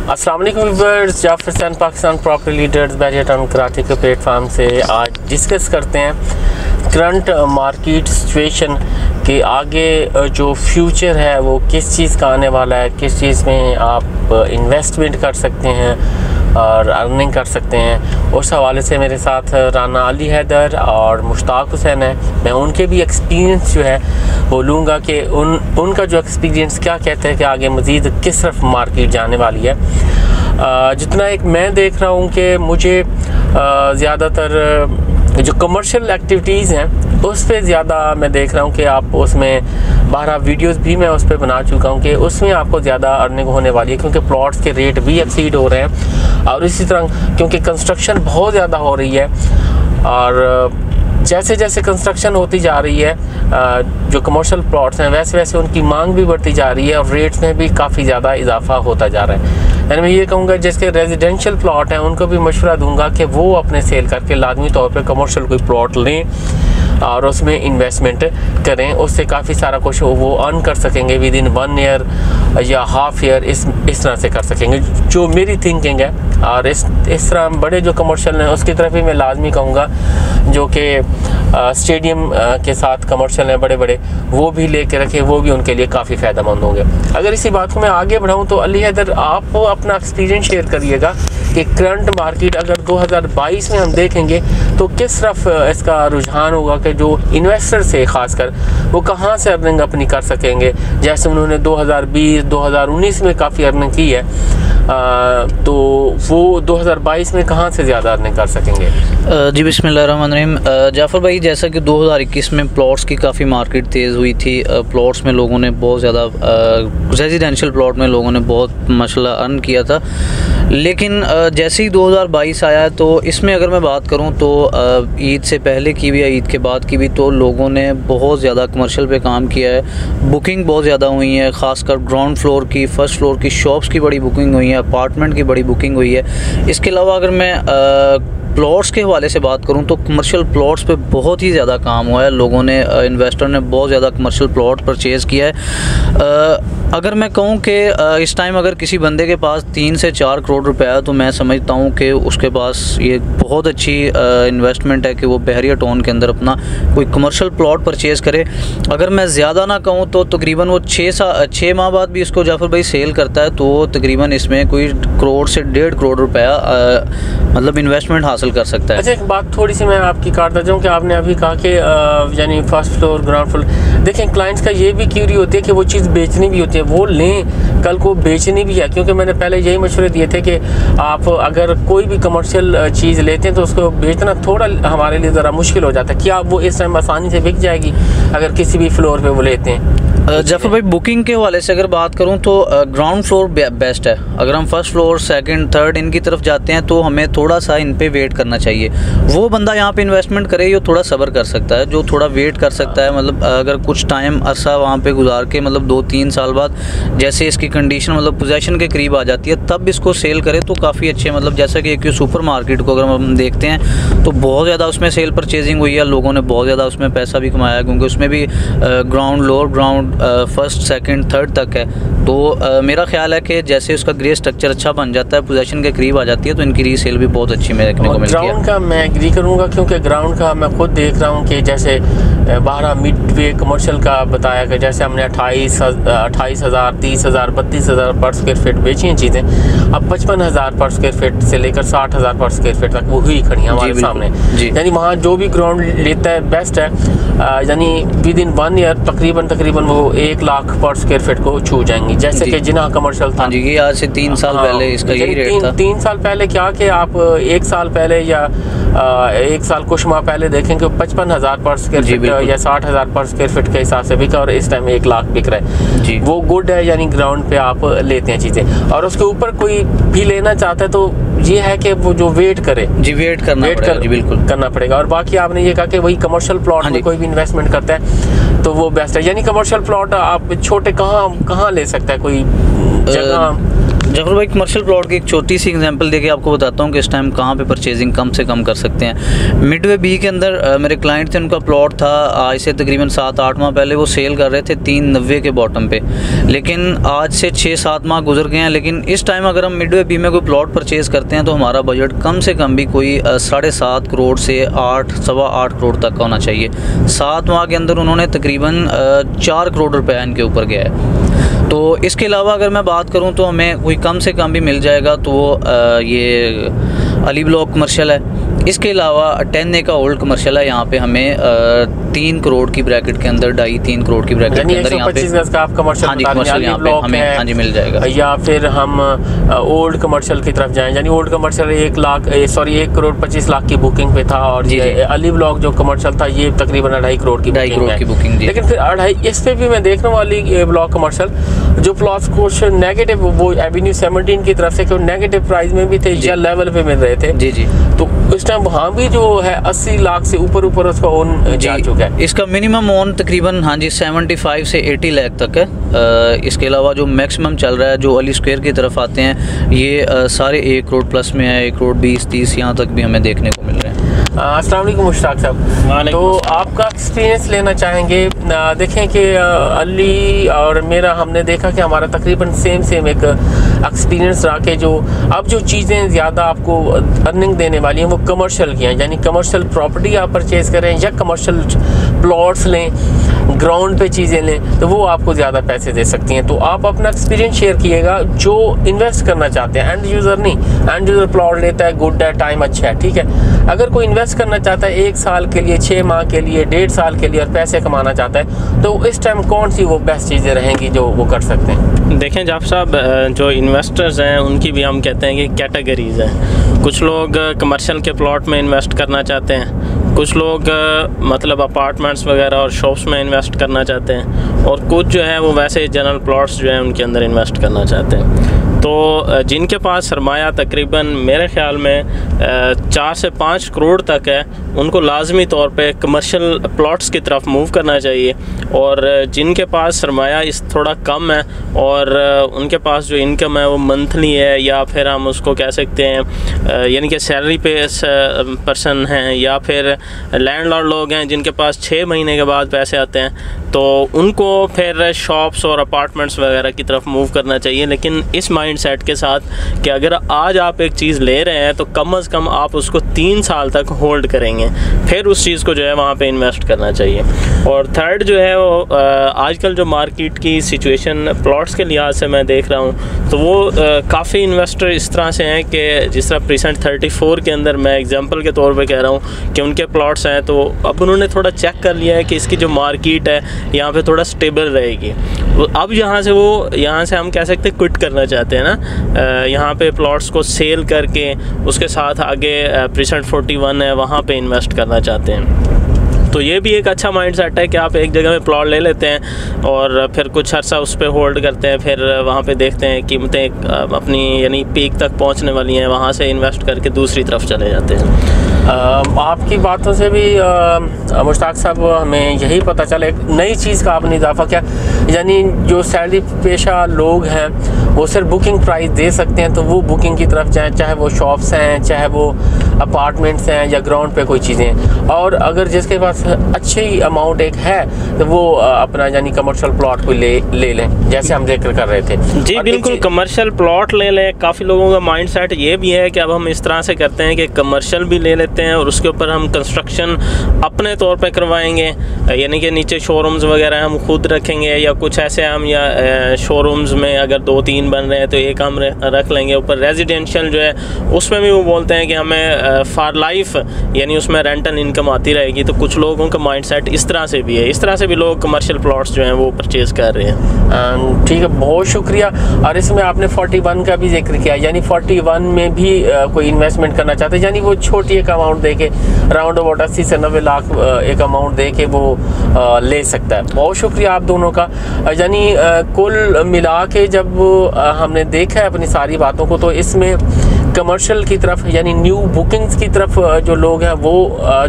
अस्सलाम वालेकुम viewers, Jafar Hussain Pakistan property leaders Bahria town Karachi के प्लेटफार्म से आज डिस्कस करते हैं करंट मार्केट सिचुएशन के आगे जो फ्यूचर है वो किस चीज़ का आने वाला है, किस चीज़ में आप इन्वेस्टमेंट कर सकते हैं और अर्निंग कर सकते हैं। उस हवाले से मेरे साथ राना अली हैदर और मुश्ताक हुसैन है। मैं उनके भी एक्सपीरियंस जो है वो लूँगा कि उनका जो एक्सपीरियंस क्या कहते हैं कि आगे मज़ीद किस तरफ मार्केट जाने वाली है। जितना एक मैं देख रहा हूँ कि मुझे ज़्यादातर जो कमर्शियल एक्टिविटीज़ हैं उस पर ज़्यादा मैं देख रहा हूँ कि आप उसमें 12 वीडियोस भी मैं उस पर बना चुका हूँ कि उसमें आपको ज़्यादा अर्निंग होने वाली है, क्योंकि प्लॉट्स के रेट भी एक्सीड हो रहे हैं और इसी तरह क्योंकि कंस्ट्रक्शन बहुत ज़्यादा हो रही है और जैसे जैसे कंस्ट्रक्शन होती जा रही है जो कमर्शियल प्लॉट्स हैं वैसे वैसे उनकी मांग भी बढ़ती जा रही है और रेट्स में भी काफ़ी ज़्यादा इजाफा होता जा रहा है। यानी मैं ये कहूँगा जिसके रेजिडेंशियल प्लॉट हैं उनको भी मशवरा दूंगा कि वो अपने सेल करके लाजमी तौर पे कमर्शियल कोई प्लॉट लें और उसमें इन्वेस्टमेंट करें। उससे काफ़ी सारा कुछ वो अर्न कर सकेंगे विद इन 1 ईयर या हाफ ईयर, इस तरह से कर सकेंगे जो मेरी थिंकिंग है। और इस तरह बड़े जो कमर्शियल हैं उसकी तरफ भी मैं लाजमी कहूँगा जो कि स्टेडियम के साथ कमर्शियल हैं बड़े बड़े, वो भी लेके रखें, वो भी उनके लिए काफ़ी फ़ायदेमंद होंगे। अगर इसी बात को मैं आगे बढ़ाऊँ तो अली हैदर आप अपना एक्सपीरियंस शेयर करिएगा कि करंट मार्केट अगर 2022 में हम देखेंगे तो किस तरफ इसका रुझान होगा कि जो इन्वेस्टर से ख़ासकर वो कहाँ से अर्निंग अपनी कर सकेंगे। जैसे उन्होंने 2020-2019 में काफ़ी अर्निंग की है तो वो 2022 में कहाँ से ज़्यादा अर्निंग कर सकेंगे। जी बिस्मिल्लाहिर्रहमानिर्रहीम। जाफ़र भाई, जैसा कि 2021 में प्लॉट्स की काफ़ी मार्केट तेज़ हुई थी, प्लॉट्स में लोगों ने बहुत ज़्यादा रेजिडेंशियल प्लॉट में लोगों ने बहुत माशाल्लाह अर्न किया था। लेकिन जैसे ही 2022 आया तो इसमें अगर मैं बात करूं तो ईद से पहले की भी या ईद के बाद की भी तो लोगों ने बहुत ज़्यादा कमर्शियल पे काम किया है। बुकिंग बहुत ज़्यादा हुई है, ख़ासकर ग्राउंड फ्लोर की, फर्स्ट फ्लोर की शॉप्स की बड़ी बुकिंग हुई है, अपार्टमेंट की बड़ी बुकिंग हुई है। इसके अलावा अगर मैं प्लॉट्स के हवाले से बात करूं तो कमर्शियल प्लॉट्स पे बहुत ही ज़्यादा काम हुआ है। लोगों ने इन्वेस्टर ने बहुत ज़्यादा कमर्शियल प्लॉट परचेज़ किया है। अगर मैं कहूं कि इस टाइम अगर किसी बंदे के पास 3 से 4 करोड़ रुपया है तो मैं समझता हूं कि उसके पास ये बहुत अच्छी इन्वेस्टमेंट है कि वो बहरिया टाउन के अंदर अपना कोई कमर्शियल प्लॉट परचेज़ करे। अगर मैं ज़्यादा ना कहूं तो तकरीबन वो 6 माह बाद भी इसको जाफर भाई सेल करता है तो तकरीबन इसमें कोई करोड़ से 1.5 करोड़ रुपया मतलब इन्वेस्टमेंट हासिल कर सकता है। अच्छा, एक बात थोड़ी सी मैं आपकी काटता जाऊँ कि आपने अभी कहा कि यानी फर्स्ट फ्लोर ग्राउंड फ्लोर, देखें क्लाइंट्स का ये भी क्यूरी होती है कि वो चीज़ बेचनी भी होती है, वो लें कल को बेचनी भी है। क्योंकि मैंने पहले यही मशवरे दिए थे कि आप अगर कोई भी कमर्शियल चीज़ लेते हैं तो उसको बेचना थोड़ा हमारे लिए ज़रा मुश्किल हो जाता है। क्या वो इस टाइम आसानी से बिक जाएगी अगर किसी भी फ्लोर पे वो लेते हैं? जाफर भाई, बुकिंग के हवाले से अगर बात करूं तो ग्राउंड फ्लोर बेस्ट है। अगर हम फर्स्ट फ्लोर, सेकंड, थर्ड इनकी तरफ जाते हैं तो हमें थोड़ा सा इन पे वेट करना चाहिए। वो बंदा यहाँ पे इन्वेस्टमेंट करे जो थोड़ा सब्र कर सकता है, जो थोड़ा वेट कर सकता है, मतलब अगर कुछ टाइम अरसा वहाँ पे गुजार के मतलब 2-3 साल बाद जैसे इसकी कंडीशन मतलब पोजेसन के करीब आ जाती है तब इसको सेल करे तो काफ़ी अच्छे, मतलब जैसा कि एक सुपर मार्केट को अगर हम देखते हैं तो बहुत ज़्यादा उसमें सेल परचेजिंग हुई है, लोगों ने बहुत ज़्यादा उसमें पैसा भी कमाया क्योंकि उसमें भी ground, lower ground, first, second, third तक है। तो मेरा ख्याल है कि जैसे उसका ग्रे स्ट्रक्चर अच्छा बन जाता है, पोजीशन के करीब आ जाती है तो इनकी रीसेल भी बहुत अच्छी में देखने को मिलती है। ग्राउंड का मैं एग्री करूंगा क्योंकि ग्राउंड का मैं खुद देख रहा हूं कि जैसे 12 मिड वे कमर्शियल का बताया कि जैसे हमने 28,000, 30,000, 32,000 पर स्क्वायर फीट बेची हैं चीज़ें, अब 55,000 पर स्क्वायर फीट से लेकर 60,000 पर स्क्वायर फीट तक वो हुई खड़ी हमारे सामने। यानी वहाँ जो भी ग्राउंड लेता है बेस्ट है, यानी विद इन 1 ईयर तकरीबन वो 1 लाख पर स्क्वायर फीट को छू जाएंगी। जैसे कि जिना कमर्शियल था जी, आज से 3 साल पहले इसका यही रेट था। 3 साल पहले क्या कि आप 1 साल पहले या 1 साल कुछ माह पहले देखें कि 55,000 पर स्क्वायर फीट या 60,000 पर स्क्वायर फीट के हिसाब से बिका और इस टाइम 1 लाख बिक रहा है जी। वो गुड है, यानी ग्राउंड पे आप लेते हैं चीज़ें। और उसके ऊपर कोई भी लेना चाहता है तो ये है कि वो जो वेट करे जी, वेट बिल्कुल करना पड़ेगा। और बाकी आपने ये कहा कि वही कमर्शियल प्लॉट में कोई भी इन्वेस्टमेंट करता है तो वो बेस्ट है। यानी कमर्शियल प्लॉट आप छोटे कहाँ ले सकता है, कोई जगह जफर भाई, कमर्शियल प्लॉट की एक छोटी सी एग्जांपल देके आपको बताता हूँ कि इस टाइम कहाँ पे परचेजिंग कम से कम कर सकते हैं। मिडवे बी के अंदर मेरे क्लाइंट थे, उनका प्लॉट था आज से तकरीबन 7-8 माह पहले वो सेल कर रहे थे 390 के बॉटम पे, लेकिन आज से 6-7 माह गुजर गए हैं। लेकिन इस टाइम अगर हम मिडवे बी में कोई प्लॉट परचेज़ करते हैं तो हमारा बजट कम से कम भी कोई 7.5 करोड़ से 8-8.25 करोड़ तक का होना चाहिए। 7 माह के अंदर उन्होंने तकरीबन 4 करोड़ रुपये इनके ऊपर गया है। तो इसके अलावा अगर मैं बात करूं तो हमें कोई कम से कम भी मिल जाएगा तो ये अली ब्लॉक कमर्शियल है। इसके अलावा 10A का ओल्ड कमर्शियल है, यहाँ पे हमें 3 करोड़ की ब्रैकेट के अंदर 2.5-3 करोड़ की ब्रैकेट के अंदर यहाँ पे आप कमर्शियल, हाँ जी, कमर्शियल यहाँ पे हमें हाँ जी मिल जाएगा। या फिर हम ओल्ड कमर्शियल की तरफ जाएं, यानी ओल्ड कमर्शियल 1 करोड़ 25 लाख की बुकिंग पे था, और ये अली ब्लॉक जो कमर्शियल था ये तकरीबन 2.5 करोड़ की बुकिंग। लेकिन फिर 2.5 इस पे भी मैं देखने वाली ब्लॉक कमर्शियल जो प्लॉट्स कुछ नेगेटिव, वो एवेन्यू 17 की तरफ से क्यों नेगेटिव प्राइस में भी थे या लेवल पे मिल रहे थे जी। तो इस टाइम वहाँ भी जो है 80 लाख से ऊपर उसका ओन जा चुका है। इसका मिनिमम ओन तकरीबन हाँ जी 75 से 80 लाख तक है। इसके अलावा जो मैक्सिमम चल रहा है जो अली स्क्वायर की तरफ आते हैं ये सारे 1 करोड़ प्लस में है, 1 करोड़ 20-30 यहाँ तक भी हमें देखने को मिल रहे हैं। अस्सलाम वालेकुम मुश्ताक साहब, तो आपका एक्सपीरियंस लेना चाहेंगे। देखें कि अली और मेरा हमने देखा कि हमारा तकरीबन सेम एक एक्सपीरियंस रहा कि जो अब जो चीज़ें ज़्यादा आपको अर्निंग देने वाली हैं वो कमर्शियल की हैं, यानी कमर्शियल प्रॉपर्टी आप परचेज़ करें या कमर्शियल प्लॉट्स लें, ग्राउंड पे चीज़ें लें, तो वो आपको ज़्यादा पैसे दे सकती हैं। तो आप अपना एक्सपीरियंस शेयर किएगा जो इन्वेस्ट करना चाहते हैं। एंड यूज़र नहीं, एंड यूज़र प्लॉट लेता है, गुड है, टाइम अच्छा है, ठीक है। अगर कोई इन्वेस्ट करना चाहता है 1 साल के लिए, 6 माह के लिए, 1.5 साल के लिए और पैसे कमाना चाहता है, तो इस टाइम कौन सी वो बेस्ट चीज़ें रहेंगी जो वो कर सकते हैं? देखें जाफ़र साहब, जो इन्वेस्टर्स हैं उनकी भी हम कहते हैं कि कैटेगरीज़ हैं। कुछ लोग कमर्शियल के प्लॉट में इन्वेस्ट करना चाहते हैं, कुछ लोग मतलब अपार्टमेंट्स वगैरह और शॉप्स में इन्वेस्ट करना चाहते हैं, और कुछ जो है वो वैसे जनरल प्लॉट्स जो हैं उनके अंदर इन्वेस्ट करना चाहते हैं। तो जिनके पास सरमाया तकरीबन मेरे ख़्याल में 4 से 5 करोड़ तक है, उनको लाजमी तौर पे कमर्शियल प्लॉट्स की तरफ मूव करना चाहिए। और जिनके पास सरमाया इस थोड़ा कम है और उनके पास जो इनकम है वो मंथली है, या फिर हम उसको कह सकते हैं यानी कि सैलरी पे पर्सन हैं, या फिर लैंडलॉर्ड लोग हैं जिनके पास 6 महीने के बाद पैसे आते हैं, तो उनको फिर शॉप्स और अपार्टमेंट्स वगैरह की तरफ मूव करना चाहिए। लेकिन इस माइंडसेट के साथ कि अगर आज आप एक चीज़ ले रहे हैं तो कम से कम आप उसको 3 साल तक होल्ड करेंगे, फिर उस चीज़ को जो है वहाँ पे इन्वेस्ट करना चाहिए। और थर्ड जो है वो आजकल जो मार्केट की सिचुएशन प्लॉट्स के लिहाज से मैं देख रहा हूँ, तो वो काफ़ी इन्वेस्टर इस तरह से हैं कि जिस तरह प्रीसेंट 34 के अंदर मैं एग्जांपल के तौर पे कह रहा हूँ कि उनके प्लॉट्स हैं, तो अब उन्होंने थोड़ा चेक कर लिया है कि इसकी जो मार्केट है यहाँ पे थोड़ा स्टेबल रहेगी। अब यहाँ से हम कह सकते हैं क्विट करना चाहते हैं ना, यहाँ पे प्लॉट्स को सेल करके उसके साथ आगे प्रीसेंट 41 है वहाँ पे इन्वेस्ट करना चाहते हैं। तो ये भी एक अच्छा माइंडसेट है कि आप एक जगह में प्लॉट ले लेते हैं और फिर कुछ अर्सा उस पर होल्ड करते हैं, फिर वहाँ पे देखते हैं कीमतें अपनी यानी पीक तक पहुँचने वाली हैं, वहाँ से इन्वेस्ट करके दूसरी तरफ चले जाते हैं। आपकी बातों से भी मुश्ताक साहब हमें यही पता चला, एक नई चीज़ का आपने इजाफा किया, यानी जो सैलरी पेशा लोग हैं वो सिर्फ बुकिंग प्राइस दे सकते हैं, तो वो बुकिंग की तरफ जाएँ, चाहे वो शॉप्स हैं, चाहे वो अपार्टमेंट्स हैं या ग्राउंड पे कोई चीज़ें। और अगर जिसके पास अच्छी अमाउंट एक है तो वो अपना यानी कमर्शियल प्लॉट को ले लें, जैसे हम जिक्र कर रहे थे। जी बिल्कुल, कमर्शियल प्लॉट ले लें। काफ़ी लोगों का माइंडसेट ये भी है कि अब हम इस तरह से करते हैं कि कमर्शियल भी ले लेते हैं और उसके ऊपर हम कंस्ट्रक्शन अपने तौर पे करवाएंगे, यानी कि नीचे शोरूम्स वगैरह हम खुद रखेंगे, या कुछ ऐसे हम या शोरूम्स में अगर 2-3 बन रहे हैं तो एक हम रख लेंगे। ऊपर रेजिडेंशियल जो है उसमें भी वो बोलते हैं कि हमें फॉर लाइफ यानी उसमें रेंटल इनकम आती रहेगी। तो कुछ लोगों का माइंडसेट इस तरह से भी है, इस तरह से भी लोग कमर्शियल प्लॉट्स जो हैं वो परचेज़ कर रहे हैं। ठीक है, बहुत शुक्रिया। और इसमें आपने 41 का भी जिक्र किया, यानी 41 में भी कोई इन्वेस्टमेंट करना चाहते हैं, यानी वो छोटी एक अमाउंट दे के राउंड अबाउट 80 से 90 लाख एक अमाउंट दे के वो ले सकता है। बहुत शुक्रिया आप दोनों का। यानी कुल मिला के जब हमने देखा है अपनी सारी बातों को, तो इसमें कमर्शियल की तरफ यानी न्यू बुकिंग्स की तरफ जो लोग हैं वो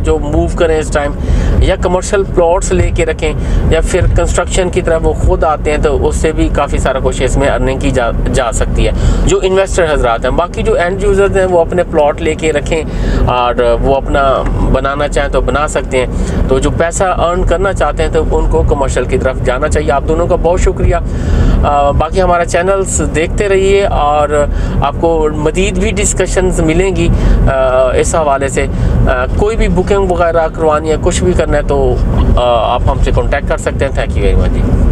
जो मूव करें इस टाइम, या कमर्शियल प्लॉट्स लेके रखें, या फिर कंस्ट्रक्शन की तरफ वो खुद आते हैं, तो उससे भी काफ़ी सारा कुछ इसमें अर्निंग की जा सकती है जो इन्वेस्टर हजरात हैं। बाकी जो एंड यूज़र्स हैं वो अपने प्लॉट लेके रखें और वो अपना बनाना चाहें तो बना सकते हैं। तो जो पैसा अर्न करना चाहते हैं तो उनको कमर्शियल की तरफ जाना चाहिए। आप दोनों का बहुत शुक्रिया। बाकी हमारा चैनल्स देखते रहिए और आपको मज़ीद भी डिस्कशंस मिलेंगी इस हवाले से। कोई भी बुकिंग वगैरह करवानी है, कुछ भी करना है तो आप हमसे कांटेक्ट कर सकते हैं। Thank you very much ji.